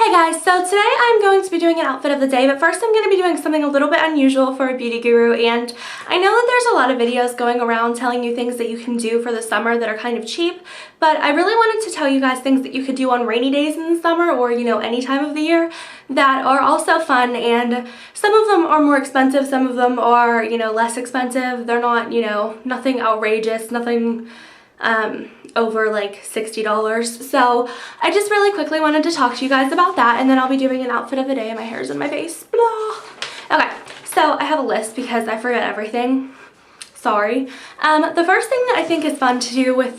Hey guys, so today I'm going to be doing an outfit of the day, but first I'm going to be doing something a little bit unusual for a beauty guru, and I know that there's a lot of videos going around telling you things that you can do for the summer that are kind of cheap, but I really wanted to tell you guys things that you could do on rainy days in the summer or, any time of the year that are also fun, and some of them are more expensive, some of them are, less expensive. They're not, nothing outrageous, nothing over like $60. So I just really quickly wanted to talk to you guys about that, and then I'll be doing an outfit of the day and my hair's in my face. Blah. Okay, so I have a list because I forget everything. Sorry. The first thing that I think is fun to do with,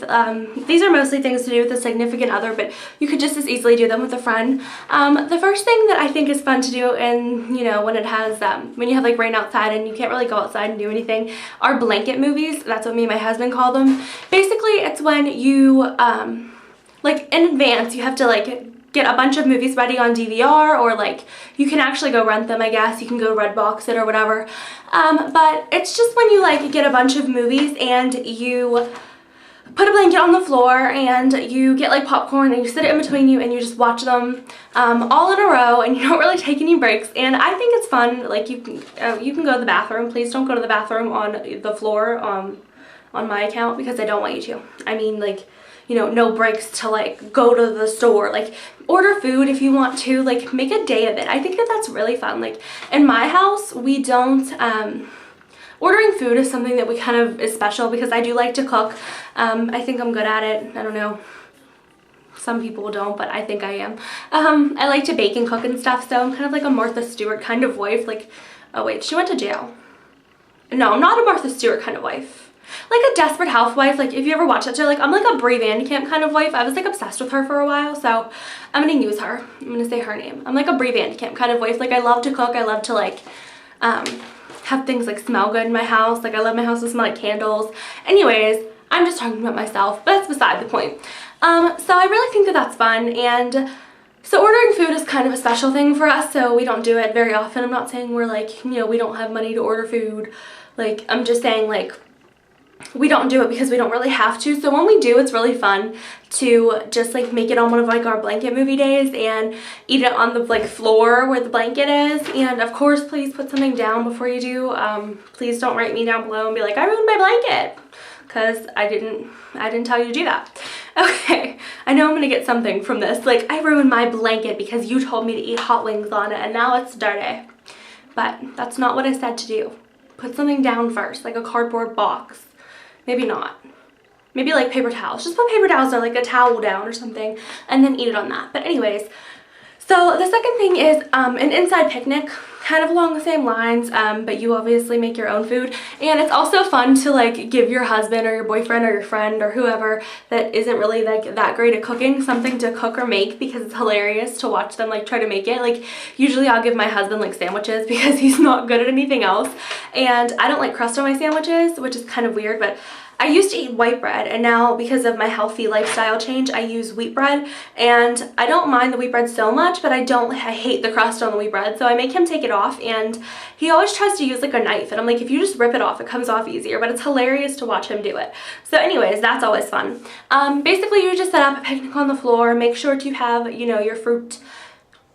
these are mostly things to do with a significant other, but you could just as easily do them with a friend. The first thing that I think is fun to do, and when it has, when you have like rain outside and you can't really go outside and do anything, are blanket movies. That's what me and my husband call them. Basically, it's when you, like in advance, you have to like get a bunch of movies ready on DVR, or like you can actually go rent them, I guess. You can go Redbox it or whatever. But it's just when you like get a bunch of movies and you put a blanket on the floor and you get like popcorn and you sit it in between you and you just watch them all in a row, and you don't really take any breaks. And I think it's fun. Like you can go to the bathroom. Please don't go to the bathroom on the floor on my account, because I don't want you to. I mean, like, no breaks to like go to the store, like order food if you want to, like make a day of it. I think that that's really fun. Like in my house, we don't, ordering food is something that we kind of is special because I do like to cook. I think I'm good at it. I don't know. Some people don't, but I think I am. I like to bake and cook and stuff, so I'm kind of like a Martha Stewart kind of wife. Like, oh wait, she went to jail. No, I'm not a Martha Stewart kind of wife. Like a Desperate Housewife. Like if you ever watch that show, like I'm like a Brie Van Camp kind of wife. I was like obsessed with her for a while, so I'm gonna use her. I'm gonna say her name. I'm like a Brie Van Camp kind of wife. Like I love to cook. I love to like have things like smell good in my house. Like I love my house to smell like candles. Anyways, I'm just talking about myself, but that's beside the point. So I really think that that's fun, and so ordering food is kind of a special thing for us, so we don't do it very often. I'm not saying we're like, we don't have money to order food. Like I'm just saying like we don't do it because we don't really have to. So when we do, it's really fun to just like make it on one of like our blanket movie days and eat it on the like floor where the blanket is. And of course, please put something down before you do. Please don't write me down below and be like, I ruined my blanket, because I didn't tell you to do that. Okay, I know I'm gonna get something from this, like I ruined my blanket because you told me to eat hot wings on it and now it's dirty. But that's not what I said to do. Put something down first, like a cardboard box. Maybe not. Maybe like paper towels. Just put paper towels or like a towel down or something and then eat it on that. But anyways, so the second thing is an inside picnic, kind of along the same lines, but you obviously make your own food. And it's also fun to like give your husband or your boyfriend or your friend or whoever that isn't really like that great at cooking something to cook or make, because it's hilarious to watch them like try to make it. Like usually I'll give my husband like sandwiches because he's not good at anything else, and I don't like crust on my sandwiches, which is kind of weird, but I used to eat white bread, and now because of my healthy lifestyle change, I use wheat bread, and I don't mind the wheat bread so much, but I hate the crust on the wheat bread, so I make him take it off, and he always tries to use like a knife, and I'm like, if you just rip it off, it comes off easier, but it's hilarious to watch him do it. So anyways, that's always fun. Basically, you just set up a picnic on the floor, make sure to have, your fruit,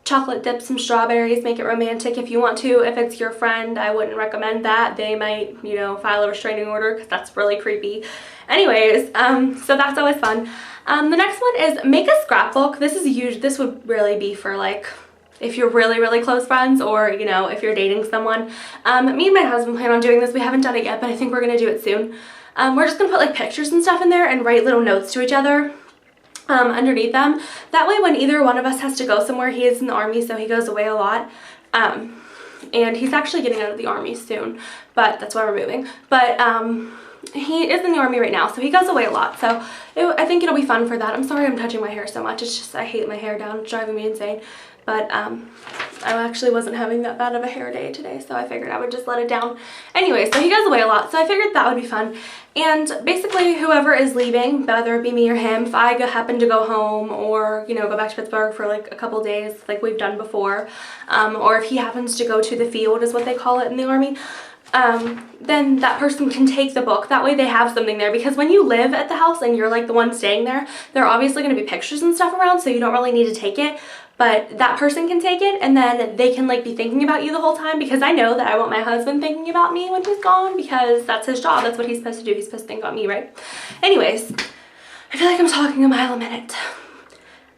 chocolate dip some strawberries, make it romantic if you want to. If it's your friend, I wouldn't recommend that. They might, file a restraining order because that's really creepy. Anyways, so that's always fun. The next one is make a scrapbook. This would really be for like if you're really, really close friends, or, if you're dating someone. Me and my husband plan on doing this. We haven't done it yet, but I think we're going to do it soon. We're just going to put like pictures and stuff in there and write little notes to each other underneath them. That way when either one of us has to go somewhere, he is in the army, so he goes away a lot, and he's actually getting out of the army soon, but that's why we're moving. But he is in the army right now, so he goes away a lot, so I think it'll be fun for that. I'm sorry I'm touching my hair so much. It's just I hate my hair down. It's driving me insane. But I actually wasn't having that bad of a hair day today, so I figured I would just let it down. Anyway, so he goes away a lot, so I figured that would be fun. And basically whoever is leaving, whether it be me or him, if I happen to go home or, go back to Pittsburgh for like a couple days like we've done before, or if he happens to go to the field is what they call it in the army, then that person can take the book. That way they have something there, because when you live at the house and you're like the one staying there, there are obviously going to be pictures and stuff around, so you don't really need to take it. but that person can take it, and then they can like be thinking about you the whole time, because I know that I want my husband thinking about me when he's gone, because that's his job. That's what he's supposed to do. He's supposed to think about me, right? Anyways, I feel like I'm talking a mile a minute.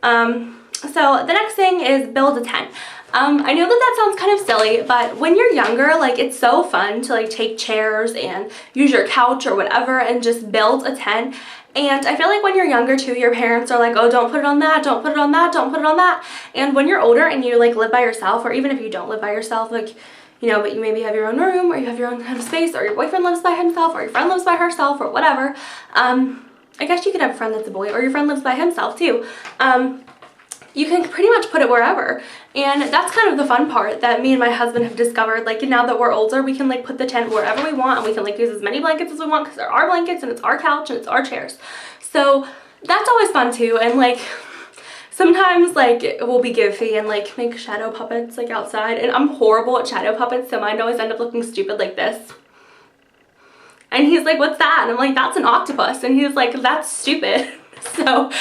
So the next thing is build a tent. I know that sounds kind of silly, but when you're younger, like, it's so fun to like take chairs and use your couch or whatever and just build a tent. And I feel like when you're younger too, your parents are like, oh, don't put it on that, don't put it on that, don't put it on that. And when you're older and you like live by yourself, or even if you don't live by yourself, like, you know, but you maybe have your own room, or you have your own kind of space, or your boyfriend lives by himself, or your friend lives by herself, or whatever. I guess you could have a friend that's a boy, or your friend lives by himself too. You can pretty much put it wherever, and that's kind of the fun part that me and my husband have discovered. Like, now that we're older, we can like put the tent wherever we want, and we can like use as many blankets as we want, because they're our blankets and it's our couch and it's our chairs. So that's always fun too. And like, sometimes like we'll be goofy and like make shadow puppets like outside, and I'm horrible at shadow puppets, so mine always end up looking stupid like this. And he's like, what's that? And I'm like, that's an octopus. And he's like, that's stupid. So,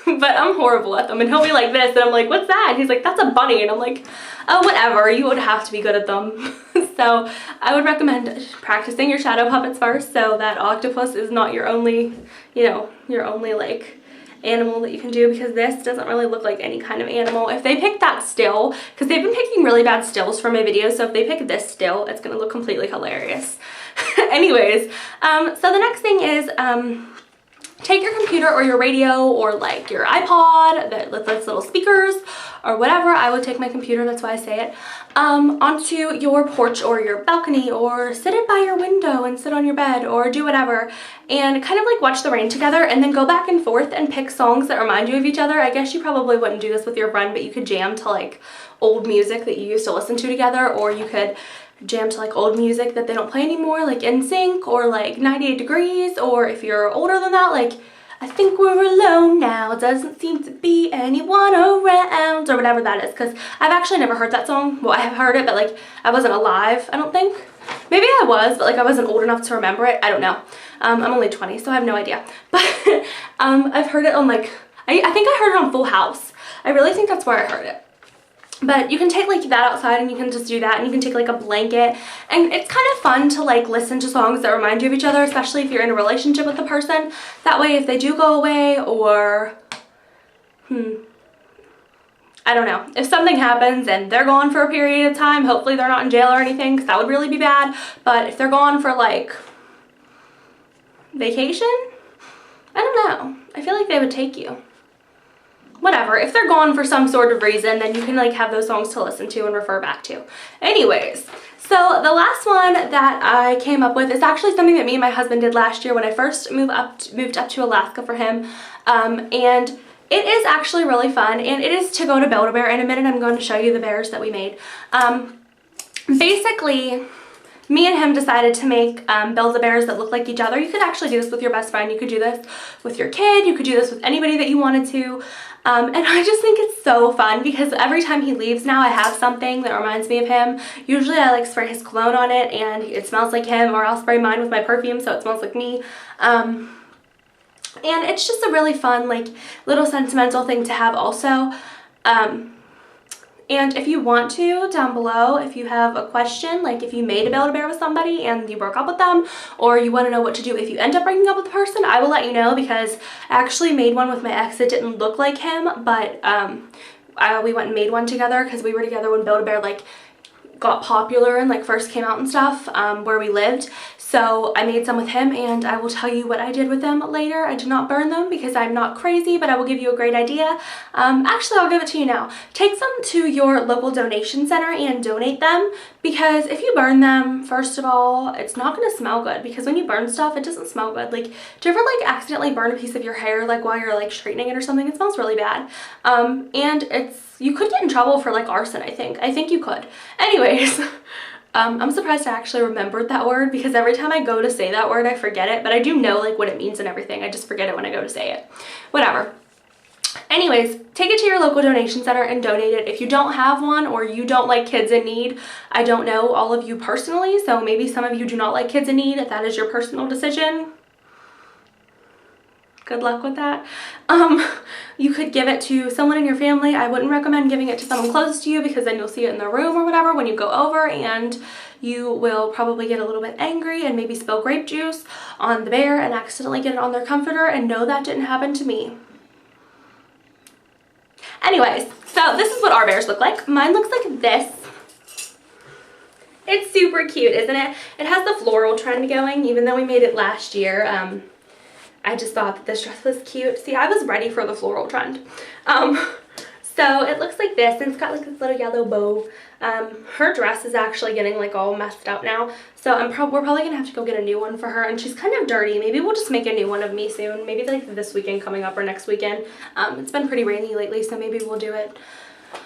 but I'm horrible at them, and he'll be like this, and I'm like, what's that? And he's like, that's a bunny. And I'm like, oh, whatever, you would have to be good at them. So I would recommend practicing your shadow puppets first, so that octopus is not your only, you know, your only like animal that you can do, because this doesn't really look like any kind of animal. If they pick that still, because they've been picking really bad stills for my videos, so if they pick this still, it's gonna look completely hilarious. Anyways, so the next thing is, take your computer or your radio or like your iPod that with those little speakers or whatever. I would take my computer, that's why I say it, onto your porch or your balcony, or sit it by your window and sit on your bed, or do whatever, and kind of like watch the rain together, and then go back and forth and pick songs that remind you of each other. I guess you probably wouldn't do this with your friend, but you could jam to like old music that you used to listen to together, or you could jam to like old music that they don't play anymore, like NSYNC or like 98 Degrees, or if you're older than that, like I think we're alone now, doesn't seem to be anyone around, or whatever that is, because I've actually never heard that song. Well, I have heard it, but like I wasn't alive, I don't think. Maybe I was, but like I wasn't old enough to remember it. I don't know. I'm only 20, so I have no idea. But I've heard it on like, I think I heard it on Full House. I really think that's where I heard it. But you can take like that outside, and you can just do that, and you can take like a blanket, and it's kind of fun to like listen to songs that remind you of each other, especially if you're in a relationship with the person. That way if they do go away, or I don't know, if something happens and they're gone for a period of time, hopefully they're not in jail or anything, because that would really be bad. But if they're gone for like vacation, I don't know, I feel like they would take you. Whatever, if they're gone for some sort of reason, then you can like have those songs to listen to and refer back to. Anyways, so the last one that I came up with is actually something that me and my husband did last year when I first moved up to Alaska for him, and it is actually really fun, and it is to go to Build-A-Bear. In a minute I'm going to show you the bears that we made. Basically, me and him decided to make Build-A-Bears that look like each other. You could actually do this with your best friend, you could do this with your kid, you could do this with anybody that you wanted to. And I just think it's so fun, because every time he leaves now, I have something that reminds me of him. Usually I like spray his cologne on it and it smells like him, or I'll spray mine with my perfume so it smells like me. And it's just a really fun, like, little sentimental thing to have also. And if you want to, down below, if you have a question, like if you made a Build-A-Bear with somebody and you broke up with them, or you want to know what to do if you end up breaking up with the person, I will let you know, because I actually made one with my ex that didn't look like him, but we went and made one together, because we were together when Build-A-Bear like got popular and like first came out and stuff, where we lived. So I made some with him, and I will tell you what I did with them later. I did not burn them because I'm not crazy, but I will give you a great idea. Actually, I'll give it to you now. Take some to your local donation center and donate them, because if you burn them, first of all, it's not going to smell good, because when you burn stuff, it doesn't smell good. Like, do you ever like accidentally burn a piece of your hair like while you're like straightening it or something? It smells really bad. And you could get in trouble for like arson, I think you could. Anyways, I'm surprised I actually remembered that word, because every time I go to say that word I forget it, but I do know like what it means and everything. I just forget it when I go to say it. Whatever. Anyways, take it to your local donation center and donate it. If you don't have one, or you don't like kids in need, I don't know all of you personally, so maybe some of you do not like kids in need. If that is your personal decision, good luck with that. You could give it to someone in your family. I wouldn't recommend giving it to someone close to you because then you'll see it in the room or whatever when you go over, and you will probably get a little bit angry and maybe spill grape juice on the bear and accidentally get it on their comforter, and no, that didn't happen to me. Anyways, so this is what our bears look like. Mine looks like this. It's super cute, isn't it? It has the floral trend going, even though we made it last year. I just thought that this dress was cute. See, I was ready for the floral trend. So it looks like this, and it's got like this little yellow bow. Her dress is actually getting like all messed up now, so we're probably gonna have to go get a new one for her, and she's kind of dirty. Maybe we'll just make a new one of me soon, maybe like this weekend coming up or next weekend. It's been pretty rainy lately, so maybe we'll do it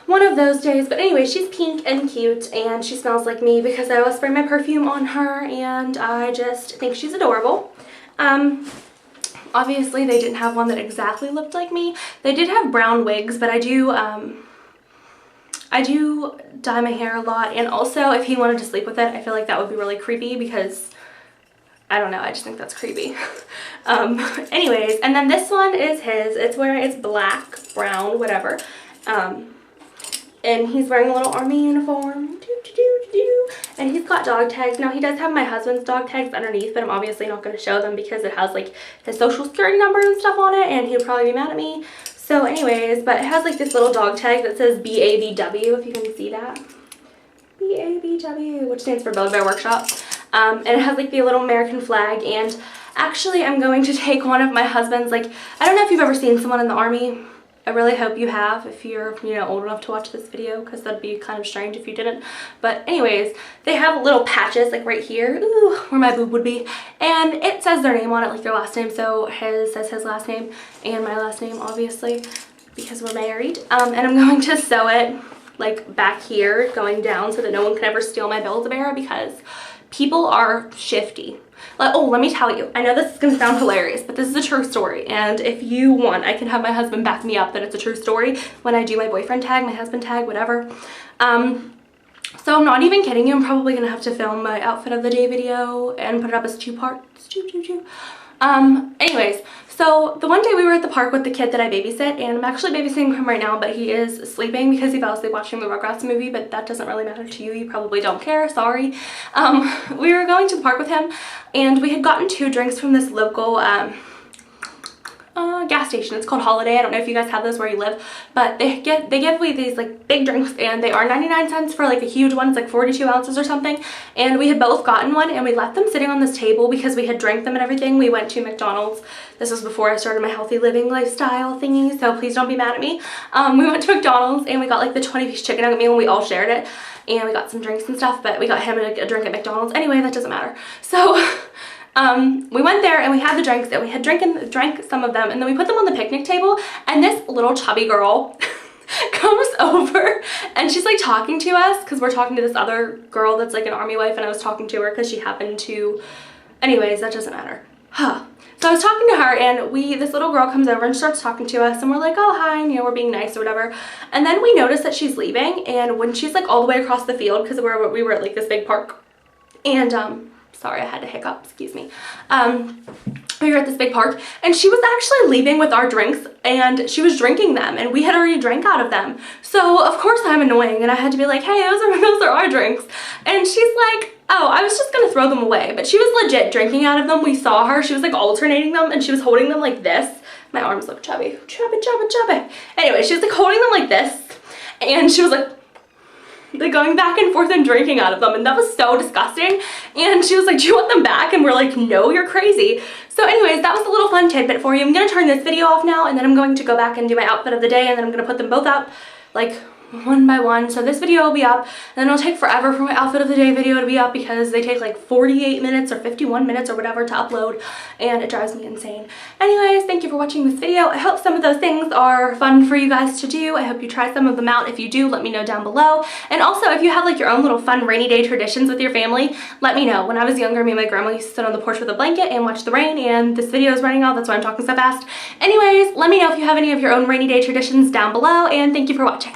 one of those days. But anyway, she's pink and cute, and she smells like me because I always spray my perfume on her, and I just think she's adorable. Obviously they didn't have one that exactly looked like me. They did have brown wigs, but I do dye my hair a lot, and also if he wanted to sleep with it, I feel like that would be really creepy because I don't know, I just think that's creepy. Anyways, and then this one is his. It's black, brown, whatever. And he's wearing a little army uniform. And he's got dog tags. Now, he does have my husband's dog tags underneath, but I'm obviously not going to show them because it has like his social security number and stuff on it, and he'd probably be mad at me. So anyways, but it has like this little dog tag that says BABW, if you can see that. BABW, which stands for Build-A-Bear Workshop. And it has like the little American flag, and actually I'm going to take one of my husband's, like, I don't know if you've ever seen someone in the Army. I really hope you have if you're, you know, old enough to watch this video, because that'd be kind of strange if you didn't. But anyways, they have little patches like right here, ooh, where my boob would be, and it says their name on it, like their last name. So his says his last name and my last name, obviously, because we're married. And I'm going to sew it like back here going down so that no one can ever steal my Build-A-Bear, because people are shifty. Like, oh, let me tell you, I know this is gonna sound hilarious, but this is a true story, and if you want, I can have my husband back me up that it's a true story when I do my boyfriend tag, my husband tag, whatever. So I'm not even kidding you, I'm probably gonna have to film my outfit of the day video and put it up as 2 parts. Anyways, so the one day we were at the park with the kid that I babysit, and I'm actually babysitting him right now, but he is sleeping because he fell asleep watching the Rugrats movie, but that doesn't really matter to you. You probably don't care, sorry. We were going to the park with him, and we had gotten 2 drinks from this local gas station. It's called Holiday. I don't know if you guys have this where you live, but they give away these like big drinks, and they are 99 cents for like a huge one. It's like 42 ounces or something, and we had both gotten one, and we left them sitting on this table because we had drank them and everything. We went to McDonald's. This was before I started my healthy living lifestyle thingy, so please don't be mad at me. We went to McDonald's and we got like the 20-piece chicken nugget meal, and we all shared it, and we got some drinks and stuff, but we got him a drink at McDonald's. Anyway, that doesn't matter. So we went there and we had the drinks, and we had drank some of them, and then we put them on the picnic table, and this little chubby girl comes over and she's like talking to us because we're talking to this other girl that's like an Army wife, and I was talking to her because she happened to, anyways, that doesn't matter. So I was talking to her, and this little girl comes over and starts talking to us, and we're like, oh, hi, and, you know, we're being nice or whatever. And then we notice that she's leaving, and when she's like all the way across the field, because we were at like this big park, and sorry, I had to hiccup, excuse me. We were at this big park, and she was actually leaving with our drinks, and she was drinking them, and we had already drank out of them. So of course I'm annoying, and I had to be like, hey, those are our drinks. And she's like, oh, I was just gonna throw them away. But she was legit drinking out of them. We saw her, she was like alternating them, and she was holding them like this. My arms look chubby, chubby. Anyway, she was like holding them like this, and she was like going back and forth and drinking out of them, and that was so disgusting. And she was like, do you want them back? And we're like, no, you're crazy. So anyways, that was a little fun tidbit for you. I'm gonna turn this video off now, and then I'm going to go back and do my outfit of the day, and then I'm gonna put them both up like one by one. So this video will be up, and then it'll take forever for my outfit of the day video to be up because they take like 48 minutes or 51 minutes or whatever to upload, and it drives me insane. Anyways, thank you for watching this video. I hope some of those things are fun for you guys to do. I hope you try some of them out. If you do, let me know down below. And also, if you have like your own little fun rainy day traditions with your family, let me know. When I was younger, me and my grandma used to sit on the porch with a blanket and watch the rain, and this video is running out, that's why I'm talking so fast. Anyways, let me know if you have any of your own rainy day traditions down below, and thank you for watching.